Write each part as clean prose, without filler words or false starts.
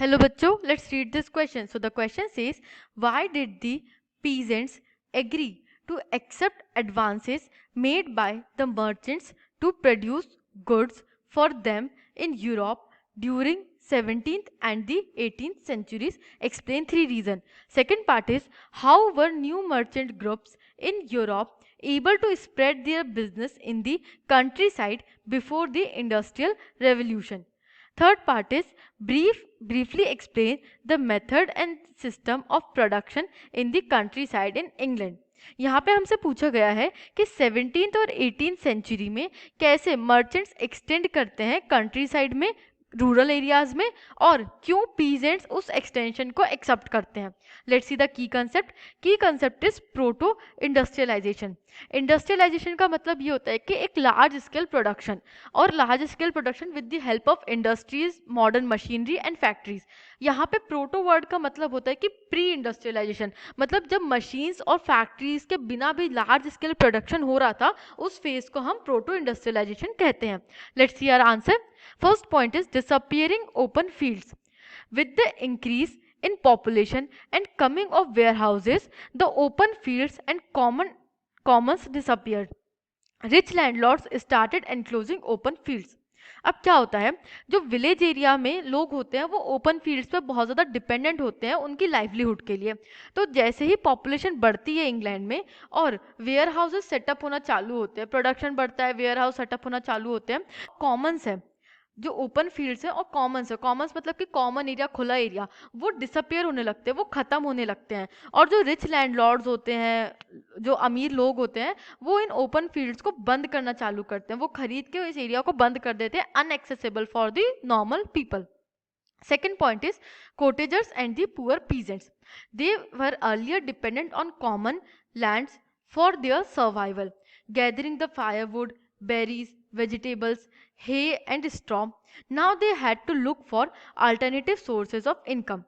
Hello बच्चों, let's read this question. So the question says, why did the peasants agree to accept advances made by the merchants to produce goods for them in Europe during 17th and the 18th centuries? Explain three reasons. Second part is, how were new merchant groups in Europe able to spread their business in the countryside before the Industrial Revolution? Third part is, briefly explain the method and system of production in the countryside in England. यहाँ पे हमसे पूछा गया है कि 17th और 18th century में कैसे मर्चेंट्स एक्सटेंड करते हैं कंट्री साइड में, रूरल एरियाज में, और क्यों पीजेंट्स उस एक्सटेंशन को एक्सेप्ट करते हैं. Let's see the key concept is proto industrialisation. Industrialisation का मतलब ये होता है कि एक लार्ज स्केल प्रोडक्शन, और large scale production with the help of industries, modern machinery and factories. यहाँ पे प्रोटो वर्ड का मतलब होता है कि प्री इंडस्ट्रियलाइजेशन, मतलब जब मशीन्स और फैक्ट्रीज के बिना भी लार्ज स्केल प्रोडक्शन हो रहा था, उस फेज को हम प्रोटो इंडस्ट्रियलाइजेशन कहते हैं. Let's see our answer. First point is disappearing open fields. With the increase in population and coming of warehouses, the open fields and commons disappeared. Rich landlords started enclosing open fields. अब क्या होता है, जो village area में लोग होते हैं वो ओपन फील्ड्स पे बहुत ज़्यादा डिपेंडेंट होते हैं उनकी लाइवलीहुड के लिए. तो जैसे ही पॉपुलेशन बढ़ती है इंग्लैंड में और वेयर हाउसेज सेटअप होना चालू होते हैं, प्रोडक्शन बढ़ता है, वेयर हाउस सेटअप होना चालू होते हैं, कॉमन्स है, जो ओपन फील्ड्स है और कॉमन्स है, कॉमन्स मतलब कि कॉमन एरिया, खुला एरिया, वो डिसअपियर होने लगते हैं, वो खत्म होने लगते हैं. और जो रिच लैंडलॉर्ड्स होते हैं, जो अमीर लोग होते हैं, वो इन ओपन फील्ड्स को बंद करना चालू करते हैं, वो खरीद के इस एरिया को बंद कर देते हैं, inaccessible for the normal people. Second point is cottagers and the poor peasants. They were earlier dependent on common lands for their survival, gathering the firewood, berries, vegetables, hay and straw. Now they had to look for alternative sources of income.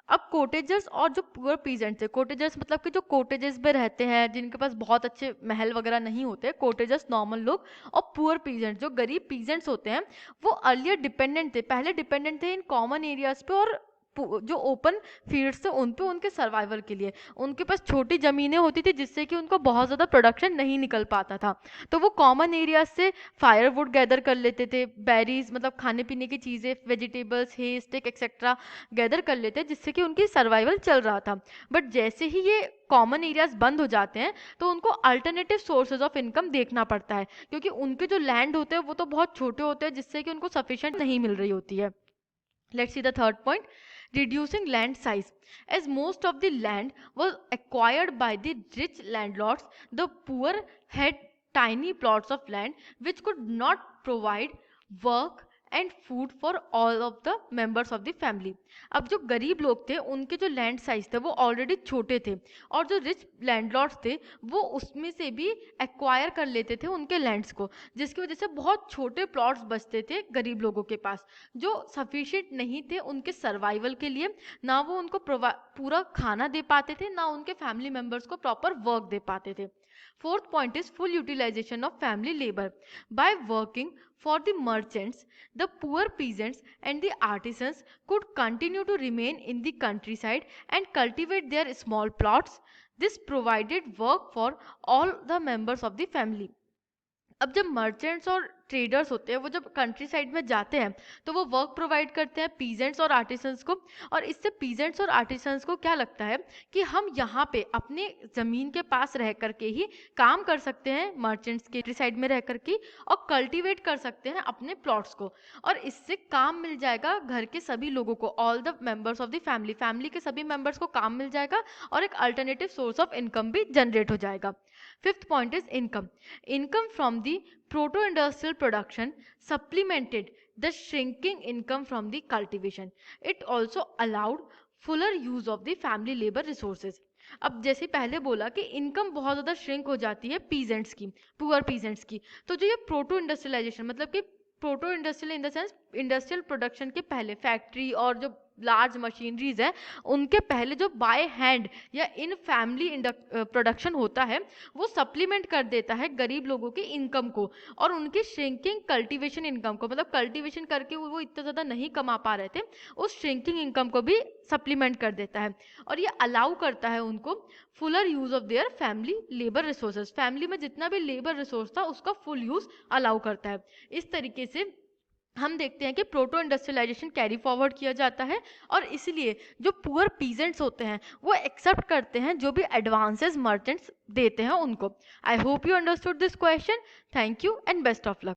अब कोटेजर्स और जो poor peasants है, कोटेजर्स मतलब कि जो कोटेजेस में रहते हैं, जिनके पास बहुत अच्छे महल वगैरह नहीं होते, कोटेजर्स नॉर्मल लोग, और पुअर पीजेंट्स जो गरीब पीजेंट्स होते हैं, वो अर्लियर डिपेंडेंट थे, पहले डिपेंडेंट थे इन कॉमन एरियाज पे और जो ओपन फील्ड्स थे उन पे उनके सर्वाइवल के लिए. उनके पास छोटी ज़मीनें होती थी जिससे कि उनको बहुत ज़्यादा प्रोडक्शन नहीं निकल पाता था, तो वो कॉमन एरियाज से फायरवुड गैदर कर लेते थे, बेरीज मतलब खाने पीने की चीज़ें, वेजिटेबल्स, हे स्टिक एक्सेट्रा गैदर कर लेते हैं, जिससे कि उनकी सर्वाइवल चल रहा था. बट जैसे ही ये कॉमन एरियाज बंद हो जाते हैं तो उनको अल्टरनेटिव सोर्सेज ऑफ इनकम देखना पड़ता है, क्योंकि उनके जो लैंड होते हैं वो तो बहुत छोटे होते हैं, जिससे कि उनको सफिशिएंट नहीं मिल रही होती है. Let's see the third point, reducing land size. As most of the land was acquired by the rich landlords, the poor had tiny plots of land which could not provide work and food for all of the members of the family. अब जो गरीब लोग थे उनके जो land size थे वो already छोटे थे, और जो रिच लैंडलॉर्ड्स थे वो उसमें से भी एक्वायर कर लेते थे उनके लैंड्स को, जिसकी वजह से बहुत छोटे प्लॉट्स बचते थे गरीब लोगों के पास, जो सफिशिएंट नहीं थे उनके सर्वाइवल के लिए. ना वो उनको पूरा खाना दे पाते थे, ना उनके फैमिली मेंबर्स को प्रॉपर वर्क दे पाते थे. Fourth point is full utilization of family labor. By working for the merchants, the poor peasants and the artisans could continue to remain in the countryside and cultivate their small plots. This provided work for all the members of the family. अब जब merchants और traders होते हैं वो जब country side में जाते हैं तो वो वर्क प्रोवाइड करते हैं पीजेंट्स और आर्टिसंस को, और इससे पीजेंट्स और आर्टिसंस को क्या लगता है कि हम यहाँ पे अपने ज़मीन के पास रह करके ही काम कर सकते हैं, मर्चेंट्स के साइड में रह करके, और कल्टीवेट कर सकते हैं अपने प्लॉट्स को, और इससे काम मिल जाएगा घर के सभी लोगों को, all the members of the family के सभी मेंबर्स को काम मिल जाएगा, और एक अल्टरनेटिव सोर्स ऑफ इनकम भी जनरेट हो जाएगा. Fifth point is income. Income from the proto-industrial production supplemented the shrinking income from the cultivation. It also allowed fuller use of the family labor resources. अब जैसे पहले बोला कि income बहुत ज़्यादा श्रिंक हो जाती है पीजेंट्स की, पुअर पीजेंट्स की, तो जो ये प्रोटो इंडस्ट्रियलाइजेशन मतलब कि proto industrial in the sense industrial production के पहले फैक्ट्री और जो लार्ज मशीनरीज है, उनके पहले जो बाय हैंड या इन फैमिली प्रोडक्शन होता है वो सप्लीमेंट कर देता है गरीब लोगों की इनकम को और उनकी श्रिंकिंग कल्टीवेशन इनकम को, मतलब कल्टीवेशन करके वो इतना ज़्यादा नहीं कमा पा रहे थे, उस श्रिंकिंग इनकम को भी सप्लीमेंट कर देता है। और ये अलाउ करता है उनको Fuller use of their family labour resources, family में जितना भी लेबर रिसोर्स था उसका फुल यूज अलाउ करता है। इस तरीके से हम देखते हैं कि प्रोटो इंडस्ट्रियलाइजेशन कैरी फॉरवर्ड किया जाता है और इसलिए जो पुअर पीजेंट्स होते हैं वो एक्सेप्ट करते हैं जो भी एडवांसेस मर्चेंट्स देते हैं उनको। I hope you understood this question. Thank you and best of luck.